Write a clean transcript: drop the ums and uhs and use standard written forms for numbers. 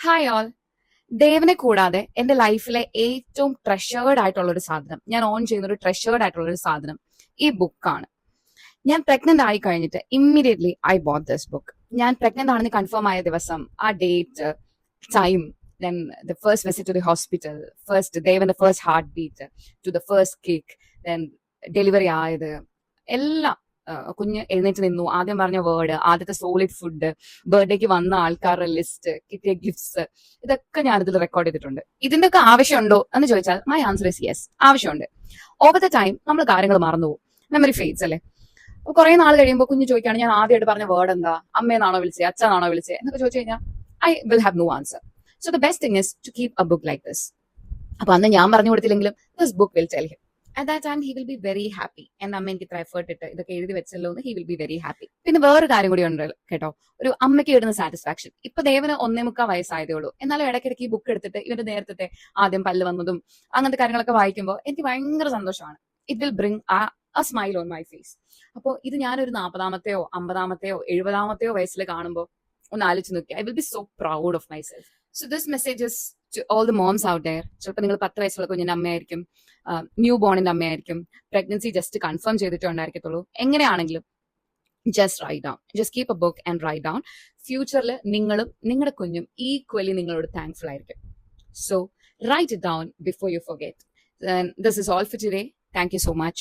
Hi all. ദേവനെ കൂടാതെ എന്റെ ലൈഫിലെ ഏറ്റവും ട്രഷേർഡ് ആയിട്ടുള്ള ഒരു സാധനം, ഞാൻ ഓൺ ചെയ്യുന്ന ഒരു ട്രഷേർഡ് ആയിട്ടുള്ള ഒരു സാധനം ഈ ബുക്കാണ്. ഞാൻ പ്രഗ്നന്റ് ആയി കഴിഞ്ഞിട്ട് immediately I bought this book. ഞാൻ പ്രഗ്നന്റ് ആണെന്ന് കൺഫേം ആയ ദിവസം, ആ date, time, then the first visit to the hospital, first ദേവന്റെ first heartbeat, to the first cake, then delivery ആയത്, എല്ലാം കുഞ്ഞ് എഴുന്നേറ്റ് നിന്നു, ആദ്യം പറഞ്ഞ വേർഡ്, ആദ്യത്തെ സോളിഡ് ഫുഡ്, ബർത്ത്ഡേക്ക് വന്ന ആൾക്കാരുടെ ലിസ്റ്റ്, കിട്ടിയ ഗിഫ്റ്റ്സ്, ഇതൊക്കെ ഞാൻ ഇതിൽ റെക്കോർഡ് ചെയ്തിട്ടുണ്ട്. ഇതിന്റെ ഒക്കെ ആവശ്യമുണ്ടോ എന്ന് ചോദിച്ചാൽ മൈ ആൻസർ ഇസ് യെസ്, ആവശ്യമുണ്ട്. ഓവർ ദ ടൈം നമ്മൾ കാര്യങ്ങൾ മറന്നുപോകും, മെമ്മറി ഫെയ്ഡ്സ് അല്ലേ. അപ്പൊ കുറെ നാൾ കഴിയുമ്പോൾ കുഞ്ഞ് ചോദിക്കുകയാണ്, ഞാൻ ആദ്യമായിട്ട് പറഞ്ഞ വേർഡ് എന്താ, അമ്മയെന്നാണോ വിളിച്ചത്, അച്ഛനാണോ വിളിച്ചത് എന്നൊക്കെ ചോദിച്ചു കഴിഞ്ഞാൽ I will have no answer. So the best thing is to keep a book like this. അപ്പൊ അന്ന് ഞാൻ പറഞ്ഞു കൊടുത്തില്ലെങ്കിലും this book will tell him. At that time he will be very happy. എന്റെ അമ്മ എനിക്ക് ഇത്ര എഫേർട്ട് ഇട്ട് ഇതൊക്കെ എഴുതി വെച്ചല്ലോ എന്ന് he will be very happy. പിന്നെ വേറൊരു കാര്യം കൂടി ഉണ്ട് കേട്ടോ, ഒരു അമ്മയ്ക്ക് കിട്ടുന്ന സാറ്റിസ്ഫാക്ഷൻ. ഇപ്പൊ ദേവന് 1.25 വയസ്സായതേ ഉള്ളൂ, എന്നാലും ഇടയ്ക്കിടയ്ക്ക് ഈ ബുക്ക് എടുത്തിട്ട് ഇവന്റെ നേരത്തെ ആദ്യം പല്ല് വന്നതും അങ്ങനത്തെ കാര്യങ്ങളൊക്കെ വായിക്കുമ്പോൾ എനിക്ക് ഭയങ്കര സന്തോഷമാണ്. It will bring a smile on my face. അപ്പോൾ ഇത് ഞാനൊരു 40-മത്തെയോ 50-മത്തെയോ 70-മത്തെയോ വയസ്സിൽ കാണുമ്പോൾ ഒന്ന് ആലോചിച്ച് നോക്കി, I will be so proud of myself. So this message is to all the moms out there. ചിലപ്പോൾ നിങ്ങൾ 10 വയസ്സുള്ള കുഞ്ഞിന്റെ അമ്മയായിരിക്കും, ന്യൂ ബോണിന്റെ അമ്മയായിരിക്കും, പ്രഗ്നൻസി ജസ്റ്റ് കൺഫേം ചെയ്തിട്ടേ ഉണ്ടായിരിക്കത്തുള്ളൂ. എങ്ങനെയാണെങ്കിലും just write down, just keep a book and write down. ഫ്യൂച്ചറിൽ നിങ്ങളും നിങ്ങളുടെ കുഞ്ഞും ഈക്വലി നിങ്ങളോട് താങ്ക്ഫുൾ ആയിരിക്കും. So write it down before you forget. This is all for today. Thank you so much.